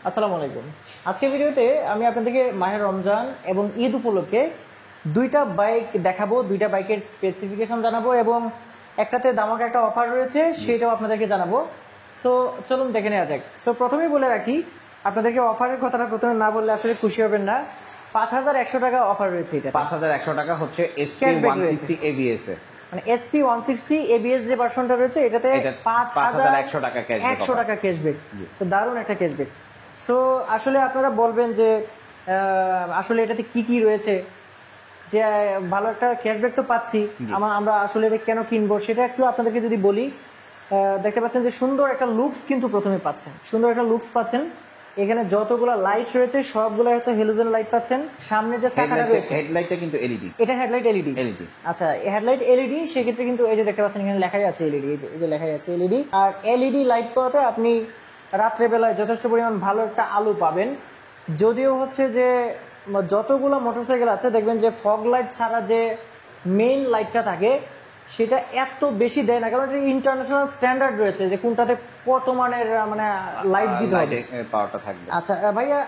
আসসালামু আলাইকুম। আজকের ভিডিওতে আমি আপনাদেরকে মাহে রমজান এবং ঈদ উপলক্ষে দুইটা বাইক দেখাবো, দুইটা বাইকের স্পেসিফিকেশন জানাবো এবং একটাতে দামাকা একটা অফার রয়েছে সেটাও আপনাদেরকে জানাবো। সো চলুন দেখে নেওয়া যাক। সো প্রথমেই বলে রাখি, আপনাদেরকে অফারের কথাটা প্রথমে না বললে আসলে খুশি হবেন না। ৫,১০০ টাকা অফার রয়েছে। এটা ৫,১০০ টাকা হচ্ছে SP 160 ABS এ, মানে SP 160 ABS যে ভার্সনটা রয়েছে এটাতে ৫,১০০ টাকা ক্যাশব্যাক, ১০০ টাকা ক্যাশব্যাক। তো দারুণ একটা ক্যাশব্যাক। সো আসলে আপনারা বলবেন যে আসলে এটাতে কি কি রয়েছে, যে ভালো একটা ক্যাশব্যাক তো পাচ্ছি, আমরা আসলে এটা কেন কিনবো সেটা একটু আপনাদেরকে যদি বলি। দেখতে পাচ্ছেন যে সুন্দর একটা লুকস কিন্তু প্রথমে পাচ্ছেন, সুন্দর একটা লুকস পাচ্ছেন। এখানে যতগুলো লাইট রয়েছে সবগুলো হচ্ছে হেলোজেন লাইট পাচ্ছেন। সামনে যে চাকাটা রয়েছে হেডলাইটটা কিন্তু এলইডি, এটা হেডলাইট এলইডি। আচ্ছা, হেডলাইট এলইডি, সেক্ষেত্রে কিন্তু এই যে দেখতে পাচ্ছেন এখানে লেখাই আছে এলইডি, এই যে লেখাই আছে এলইডি। আর এলইডি লাইট পাওয়াতে আপনি রাত্রেবেলায় যথেষ্ট পরিমাণ ভালো একটা আলো পাবেন। যদিও হচ্ছে যে যতগুলো মোটরসাইকেল আছে দেখবেন যে ফগ লাইট ছাড়া যে মেইন লাইটটা থাকে সেটা এত বেশি দেয় না, কারণ এটা ইন্টারন্যাশনাল স্ট্যান্ডার্ড রয়েছে যে কোনটাতে কত মানের মানে লাইট দিতে হবে, পাওয়ারটা থাকবে। আচ্ছা ভাইয়া,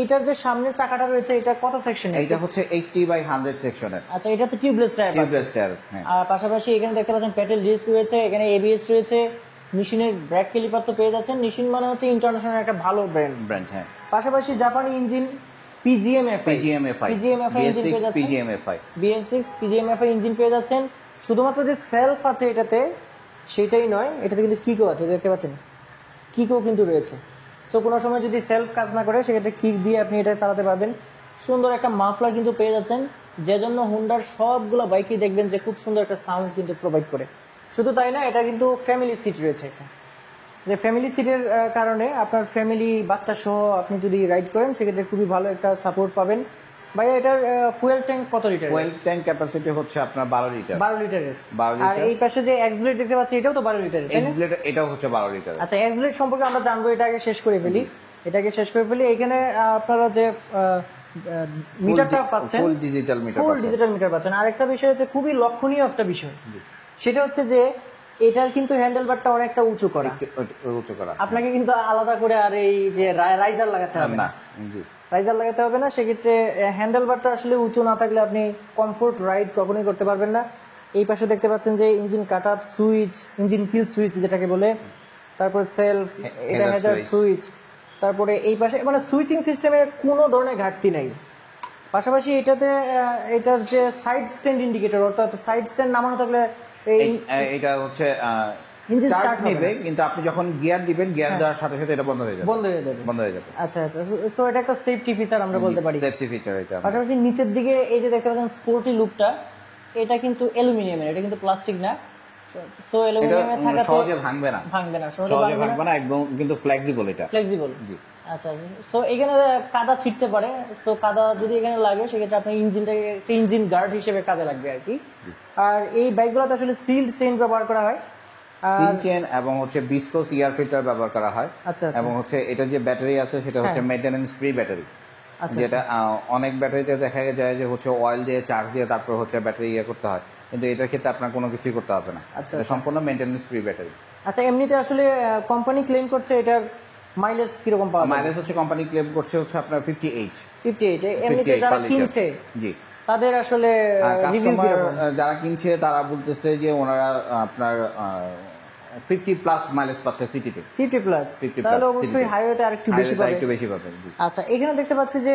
এইটার যে সামনের চাকাটা রয়েছে এটা কত সেকশন? এটা হচ্ছে 80/100 সেকশনের। আচ্ছা, এটা তো টিউবলেস টায়ার। হ্যাঁ। আর পাশাপাশি এখানে দেখতে পাচ্ছেন প্যাডেল ডিস্ক রয়েছে, এখানে এবিএস রয়েছে, নিশিনের ব্রেক ক্যালিপার তো পেয়ে যাচ্ছেন। নিশিন মানে হচ্ছে ইন্টারন্যাশনাল একটা ভালো ব্র্যান্ড। হ্যাঁ। পাশাপাশি জাপানি ইঞ্জিন পিজিএমএফআই ইঞ্জিন পেয়ে যাচ্ছেন, BS6 পিজিএমএফআই ইঞ্জিন পেয়ে যাচ্ছেন। শুধুমাত্র যে সেলফ আছে এটাতে সেটাই নয়, এটাতে কিন্তু কিকও আছে, দেখতে পাচ্ছেন কিকও কিন্তু রয়েছে। সো কোনো সময় যদি সেলফ কাজ না করে সেক্ষেত্রে কিক দিয়ে আপনি এটা চালাতে পারবেন। সুন্দর একটা মাফলার কিন্তু পেয়ে যাচ্ছেন, যে জন্য হুন্ডার সবগুলো বাইকই দেখবেন যে খুব সুন্দর একটা সাউন্ড কিন্তু প্রোভাইড করে। শুধু তাই না, এটা কিন্তু ফ্যামিলি সিট রয়েছে। একটা যে ফ্যামিলি সিটের কারণে আপনার ফ্যামিলি বাচ্চা সহ আপনি যদি রাইড করেন সেক্ষেত্রে খুবই ভালো একটা সাপোর্ট পাবেন। ভাইয়া, এটার ফুয়েল ট্যাঙ্ক কত লিটার? ফুয়েল ট্যাঙ্ক ক্যাপাসিটি হচ্ছে আপনার 12 লিটার। 12 লিটারের। আর এই পাশে যে এক্স ব্লেড দেখতে পাচ্ছি এটাও তো 12 লিটারের। এক্স ব্লেড এটাও হচ্ছে 12 লিটার। আচ্ছা, এক্স ব্লেড সম্পর্কে আমরা জানবো, এটাকে শেষ করে ফেলি। এখানে আপনারা যে মিটারটা পাচ্ছেন ফুল ডিজিটাল মিটার পাচ্ছেন। আরেকটা বিষয় হচ্ছে খুবই লক্ষণীয় একটা বিষয়, সেটা হচ্ছে যে এটার কিন্তু হ্যান্ডেলবারটা অনেকটা উঁচু করা। আপনাকে কিন্তু আলাদা করে আর এই যে রাইজার লাগাতে হবে না, সেক্ষেত্রে হ্যান্ডেলবারটা আসলে উঁচু না থাকলে আপনি কমফোর্ট রাইড কখনোই করতে পারবেন না। এই পাশে দেখতে পাচ্ছেন যে ইঞ্জিন কাট আপ সুইচ, ইঞ্জিন কিল সুইচ যেটাকে বলে, তারপর সেলফ, এটা হেজার সুইচ, তারপরে এই পাশে মানে সুইচিং সিস্টেমের কোনো ধরনের ঘাটতি নাই। পাশাপাশি এটার যে সাইড স্ট্যান্ড ইন্ডিকেটর, অর্থাৎ সাইড স্ট্যান্ড নামানো থাকলে এটা হচ্ছে স্টার্ট নেবে, কিন্তু আপনি যখন গিয়ার দিবেন, গিয়ার দেওয়ার সাথে সাথে এটা বন্ধ হয়ে যাবে। আচ্ছা, সো এটা একটা সেফটি ফিচার আমরা বলতে পারি। সেফটি ফিচার এটা। পাশাপাশি নিচের দিকে এই যে দেখতে পাচ্ছেন স্পোর্টি লুকটা, এটা কিন্তু অ্যালুমিনিয়ামের, এটা কিন্তু প্লাস্টিক না। সো অ্যালুমিনিয়ামের থাকাতে সহজে ভাঙবে না, একদম কিন্তু ফ্লেক্সিবল। জি। আচ্ছা, সো এখানে কাদা ছিটতে পারে, সো কাদা যদি এখানে লাগে সেক্ষেত্রে আপনার ইঞ্জিনটাকে ইঞ্জিন গার্ড হিসেবে কাজে লাগবে আর কি। আর এই বাইকগুলোতে আসলে সিল্ড চেইন ব্যবহার করা হয়, সিল চেইন এবং হচ্ছে বিসকোস এয়ার ফিল্টার ব্যবহার করা হয়। আচ্ছা, এবং হচ্ছে এটা যে ব্যাটারি আছে সেটা হচ্ছে মেইনটেনেন্স ফ্রি ব্যাটারি। যেটা অনেক ব্যাটারিতে দেখা যায় যে হচ্ছে অয়েল দিয়ে চার্জ দিয়ে তারপর হচ্ছে ব্যাটারি করতে হয়, কিন্তু এটার ক্ষেত্রে আপনার কোনো কিছুই করতে হবে না। এটা সম্পূর্ণ মেইনটেনেন্স ফ্রি ব্যাটারি। আচ্ছা, এমনিতে আসলে কোম্পানি ক্লেম করছে এটার মাইলেজ কিরকম পাওয়া? মাইলেজ হচ্ছে কোম্পানি ক্লেম করছে হচ্ছে আপনার 58। এমনিতে যারা কিনছে জি, তাদের আসলে কাস্টমার যারা কিনছে তারা বলতেছে যে ওনারা আপনার 50+ মাইলেজ পাচ্ছে সিটিতে। 50+, তাহলে অবশ্যই হাইওয়েতে আরেকটু বেশি পাবে। আচ্ছা, এখানে দেখতে পাচ্ছি যে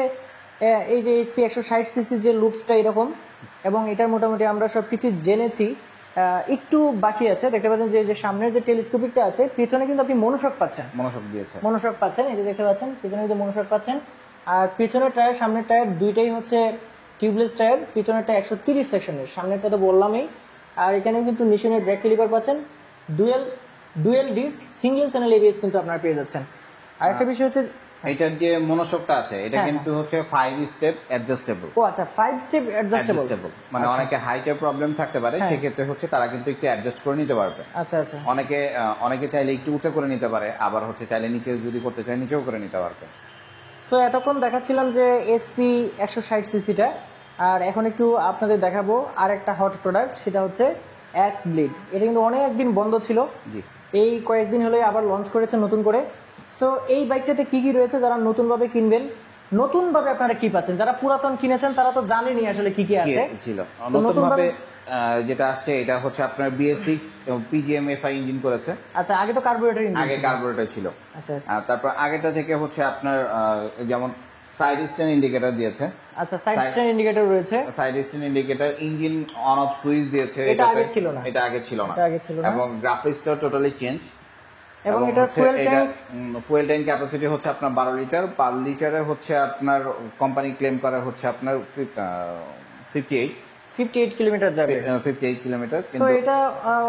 এই যে SP 160 সিসি যে লুকসটা এরকম, এবং এটার মোটামুটি আমরা সবকিছু জেনেছি। একটু বাকি আছে, দেখতে পাচ্ছেন যে সামনের যে টেলিস্কোপিকটা আছে, পিছনে কিন্তু আপনি মনোশক পাচ্ছেন, এই যে দেখতে পাচ্ছেন পিছনে কিন্তু মনোশক পাচ্ছেন। আর পিছনের টায়ার সামনের টায়ার দুইটাই হচ্ছে টিউবলেস টায়ার, পিছনেরটা 130 সেকশনের, সামনেরটা তো বললামই। আর এখানেও কিন্তু নিশনের ব্রেক ক্যালিপার পাচ্ছেন, dual disc single channel ABS কিন্তু আপনারা পেয়ে যাচ্ছেন। আরেকটা বিষয় হচ্ছে এটার যে মনোশকটা আছে এটা কিন্তু হচ্ছে 5 স্টেপ অ্যাডজাস্টেবল। ও আচ্ছা, 5 স্টেপ অ্যাডজাস্টেবল, মানে অনেকে হাইটের প্রবলেম থাকতে পারে, সেক্ষেত্রে হচ্ছে তারা কিন্তু একটু অ্যাডজাস্ট করে নিতে পারবে। আচ্ছা, অনেকে চাইলে একটু উঁচু করে নিতে পারে, আবার হচ্ছে চাইলে নিচে যদি করতে চায় নিচেও করে নিতে পারবে। সো এতক্ষণ দেখাচ্ছিলাম যে SP 160 সিসিটা, আর এখন একটু আপনাদের দেখাবো আর একটা হট প্রোডাক্ট, সেটা হচ্ছে এক্স ব্লেড। এটা কিন্তু অনেক দিন বন্ধ ছিল, এই কয়েকদিন হলে আবার লঞ্চ করেছে নতুন করে। সো এই বাইকটাতে কি কি রয়েছে, যারা নতুনভাবে কিনবেন, নতুনভাবে আপনারা কি পাচ্ছেন, যারা পুরাতন কিনেছেন তারা তো জানেনই আসলে কি কি আছে ছিল। নতুনভাবে যেটা আসছে এটা হচ্ছে আপনার BS6 PGM-FI ইঞ্জিন করেছে। আচ্ছা, আগে তো কার্বোরেটর ইঞ্জিন, আগে কার্বোরেটর ছিল। আচ্ছা আচ্ছা। তারপর আগেটা থেকে হচ্ছে আপনার যেমন সাইড স্ট্যান্ড ইন্ডিকেটর দিয়েছে। আচ্ছা, সাইড স্ট্যান্ড ইন্ডিকেটর রয়েছে, side stand indicator, engine on off switch দিয়েছে। এটা আগে ছিল না, এটা আগে ছিল না, না। এবং গ্রাফিক্সটা টোটালি চেঞ্জ। এবং এটা ফুয়েল ট্যাঙ্ক ক্যাপাসিটি হচ্ছে আপনার 12 লিটার, পার লিটারে হচ্ছে আপনার কোম্পানি ক্লেম করে হচ্ছে আপনার 58 কিলোমিটার যাবে, 58 কিলোমিটার। সো এটা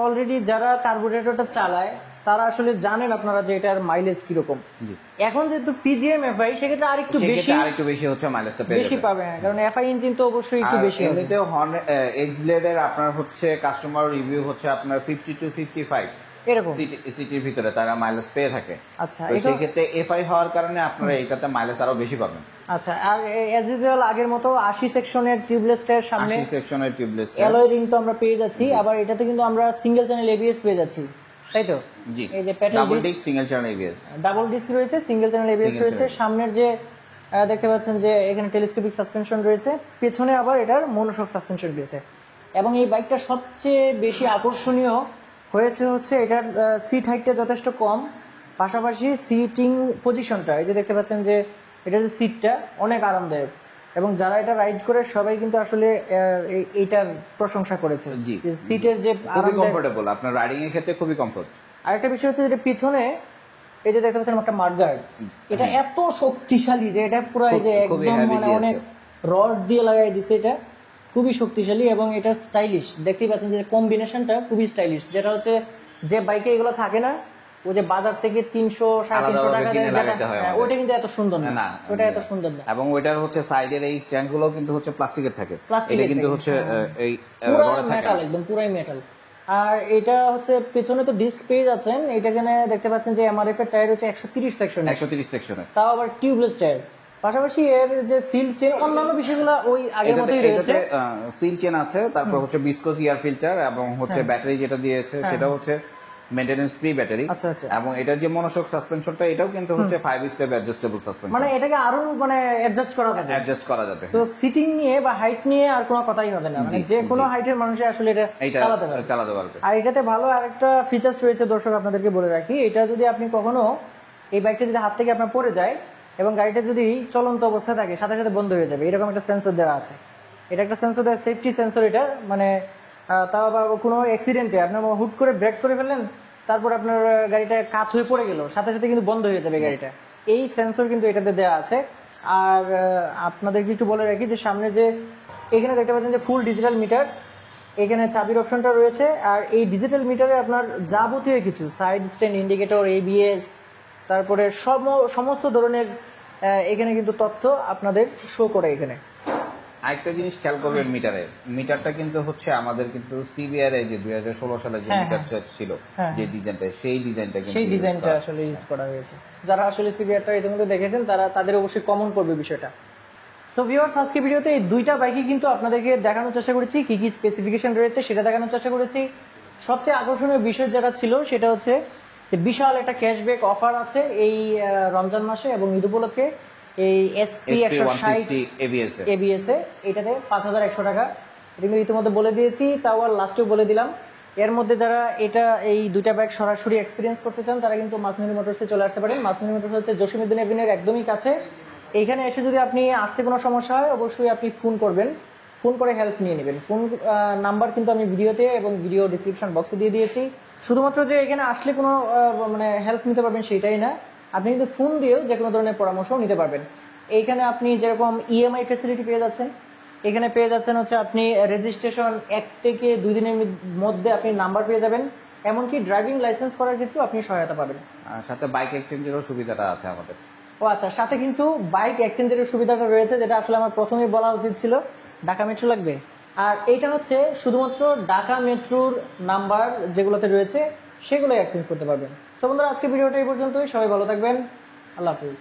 অলরেডি যারা কার্বোরেটরটা চালায় তারা আসলে জানেন আপনারা যে এটার মাইলেজ কিরকম। এখন যেহেতু PGM-FI সেক্ষেত্রে আরেকটু বেশি হচ্ছে মাইলেজটা বেশি পাবে, কারণ FI ইঞ্জিন তো অবশ্যই একটু বেশি। এমনিতেও এক্স ব্লেডের আপনার হচ্ছে কাস্টমার রিভিউ হচ্ছে আপনার 50 to 55 এরকম সিটির ভিতরে তারা মাইলেজ পেয়ে থাকে। আচ্ছা, তো সেই ক্ষেত্রে FI হওয়ার কারণে আপনারা এটাতে মাইলেজ আরো বেশি পাবেন। আচ্ছা, আর অ্যাজ ইউজুয়াল আগের মতো 80 সেকশনের টিউবলেস টায়ার, সামনে 80 সেকশনের টিউবলেস অ্যালয় রিং তো আমরা পেয়ে যাচ্ছি, আবার এটাতে কিন্তু আমরা সিঙ্গেল চ্যানেল ABS পেয়ে যাচ্ছি, তাই তো? জি, এই যে Patel double disc single channel ABS, double disc রয়েছে, সিঙ্গেল চ্যানেল ABS রয়েছে। সামনের যে দেখতে পাচ্ছেন যে এখানে টেলিস্কোপিক সাসপেনশন রয়েছে, পেছনে আবার এটার মনোশক সাসপেনশন রয়েছে। এবং এই বাইকটা সবচেয়ে বেশি আকর্ষণীয় হয়েছে হচ্ছে এটার সিট হাইটটা যথেষ্ট কম, পাশাপাশি সিটিং পজিশনটা, এই যে দেখতে পাচ্ছেন যে এটার যে সিটটা অনেক আরামদায়ক, এবং যারা এটা রাইড করে সবাই কিন্তু আসলে এইটার প্রশংসা করেছে। সিটের যে খুবই কমফোর্টেবল, আপনার রাইডিং এর ক্ষেত্রে খুবই কমফোর্ট। আরেকটা বিষয় হচ্ছে যেটা পিছনে এই যে দেখতে পাচ্ছেন একটা মাডগার্ড, এটা এত শক্তিশালী যে এটা পুরো এই যে একদম মানে অনেক রড দিয়ে লাগাই দিছে, এটা খুবই শক্তিশালী এবং এটা স্টাইলিশ। দেখতেই পাচ্ছেন যে কম্বিনেশনটা খুবই স্টাইলিশ, যেটা হচ্ছে যে বাইকে এগুলো থাকে না, ওই যে বাজার থেকে 300-350 টাকা দিয়ে ওটা কিন্তু এত সুন্দর না, ওটা এত সুন্দর না। এবং ওইটার হচ্ছে সাইডের এই স্ট্যান্ড গুলো কিন্তু হচ্ছে প্লাস্টিকের থাকে, এটা কিন্তু হচ্ছে এই পুরো মেটাল, একদম পুরাই মেটাল। আর এটা হচ্ছে পেছনে তো ডিস্ক পেয়ে যাচ্ছেন, এটা এখানে দেখতে পাচ্ছেন যে MRF এর টায়ার হচ্ছে 130 সেকশনে, তাও আবার টিউবলেস টায়ার। পাশাপাশি এর যে সিল চেন, অন্যান্য বিষয়গুলো ওই আগের মতোই রয়েছে। সিল চেন আছে, তারপর হচ্ছে বিসকোস এয়ার ফিল্টার, এবং হচ্ছে ব্যাটারি যেটা দিয়েছে সেটা হচ্ছে মেইনটেনেন্স ফ্রি ব্যাটারি। এবং এটার যে মনোশক সাসপেনশনটা এটাও কিন্তু হচ্ছে 5 স্টেপ অ্যাডজাস্টেবল সাসপেনশন, মানে এটাকে আরো মানে অ্যাডজাস্ট করা যাবে। তো সিটিং নিয়ে বা হাইট নিয়ে আর কোনো কথাই হবে না, মানে যে কোনো হাইটের মানুষই আসলে এটা চালাতে পারবে। আর এটাতে ভালো আরেকটা ফিচারস রয়েছে দর্শক, আপনাদেরকে বলে রাখি, এটা যদি আপনি কখনো এই বাইকটা যদি হাত থেকে আপনার পড়ে যায় এবং গাড়িটা যদি চলন্ত অবস্থায় থাকে সাথে সাথে বন্ধ হয়ে যাবে, এরকম একটা সেন্সর দেওয়া আছে। এটা একটা সেন্সর দেওয়া, সেফটি সেন্সর এটা, মানে তাও আবার কোনো অ্যাক্সিডেন্টে আপনার হুট করে ব্রেক করে ফেললেন, তারপর আপনার গাড়িটা কাত হয়ে পড়ে গেল, সাথে সাথে কিন্তু বন্ধ হয়ে যাবে গাড়িটা। এই সেন্সর কিন্তু এটাতে দেওয়া আছে। আর আপনাদেরকে একটু বলে রাখি যে সামনে যে এখানে দেখতে পাচ্ছেন যে ফুল ডিজিটাল মিটার, এখানে চাবির অপশনটা রয়েছে। আর এই ডিজিটাল মিটারে আপনার যাবতীয় কিছু সাইড স্ট্যান্ড ইন্ডিকেটর, ABS, তারপরে সমস্ত ধরনের এখানে কিন্তু তথ্য আপনাদের শো করে। এখানে আরেকটা জিনিস খেয়াল করবেন, মিটারটা কিন্তু হচ্ছে আমাদের কিন্তু CBR যে 2016 সালে যে মিটার ছিল, যে ডিজাইনটা, সেই ডিজাইনটা আসলে ইউজ করা হয়েছে। যারা আসলে CBRটা ইতিমধ্যে দেখেছেন তাদের অবশ্যই কমন করবে বিষয়টা। সো ভিউয়ার্স, আজকে ভিডিওতে এই দুইটা বাইকই কিন্তু আপনাদেরকে দেখানোর চেষ্টা করেছি, কি কি স্পেসিফিকেশন রয়েছে সেটা দেখানোর চেষ্টা করেছি। সবচেয়ে আকর্ষণীয় বিষয় যেটা ছিল সেটা হচ্ছে যে বিশাল একটা ক্যাশব্যাক অফার আছে এই রমজান মাসে এবং ঈদ উপলক্ষে। এই SP 160 ABS এ এটাতে 5100 টাকা, এটা কিন্তু ইতিমধ্যে বলে দিয়েছি, তাও আর লাস্টেও বলে দিলাম। এর মধ্যে যারা এই দুইটা বাইক সরাসরি এক্সপিরিয়েন্স করতে চান তারা কিন্তু মাসমিনি মোটরসে চলে আসতে পারেন। মাসমিনি মোটরস হচ্ছে জসিমউদ্দিন এভিনিউর একদমই কাছে। এইখানে এসে যদি আপনি আসতে কোনো সমস্যা হয় অবশ্যই আপনি ফোন করবেন, ফোন করে হেল্প নিয়ে নেবেন। ফোন নাম্বার কিন্তু আমি ভিডিওতে এবং ভিডিও ডিসক্রিপশন বক্সে দিয়ে দিয়েছি। শুধুমাত্র যে এখানে আসলে কোনো মানে হেল্প নিতে পারবেন সেটাই না, আপনি কিন্তু ফোন দিয়েও যে কোনো ধরনের পরামর্শও নিতে পারবেন। এইখানে আপনি যেরকম EMI ফ্যাসিলিটি পেয়ে যাচ্ছেন, এখানে পেয়ে যাচ্ছেন হচ্ছে আপনি রেজিস্ট্রেশন 1 থেকে 2 দিনের মধ্যে আপনি নাম্বার পেয়ে যাবেন, এমনকি ড্রাইভিং লাইসেন্স করার ক্ষেত্রেও আপনি সহায়তা পাবেন। সাথে বাইক এক্সচেঞ্জেরও সুবিধাটা আছে আমাদের। ও আচ্ছা, সাথে কিন্তু বাইক এক্সচেঞ্জের সুবিধাটা রয়েছে, যেটা আসলে আমার প্রথমেই বলা উচিত ছিল। ঢাকা মেট্রো লাগবে, আর এইটা হচ্ছে শুধুমাত্র ঢাকা মেট্রোর নাম্বার যেগুলোতে রয়েছে সেগুলোই এক্সচেঞ্জ করতে পারবেন। তো বন্ধুরা, আজকে ভিডিওটা এই পর্যন্তই। সবাই ভালো থাকবেন, আল্লাহ হাফিজ।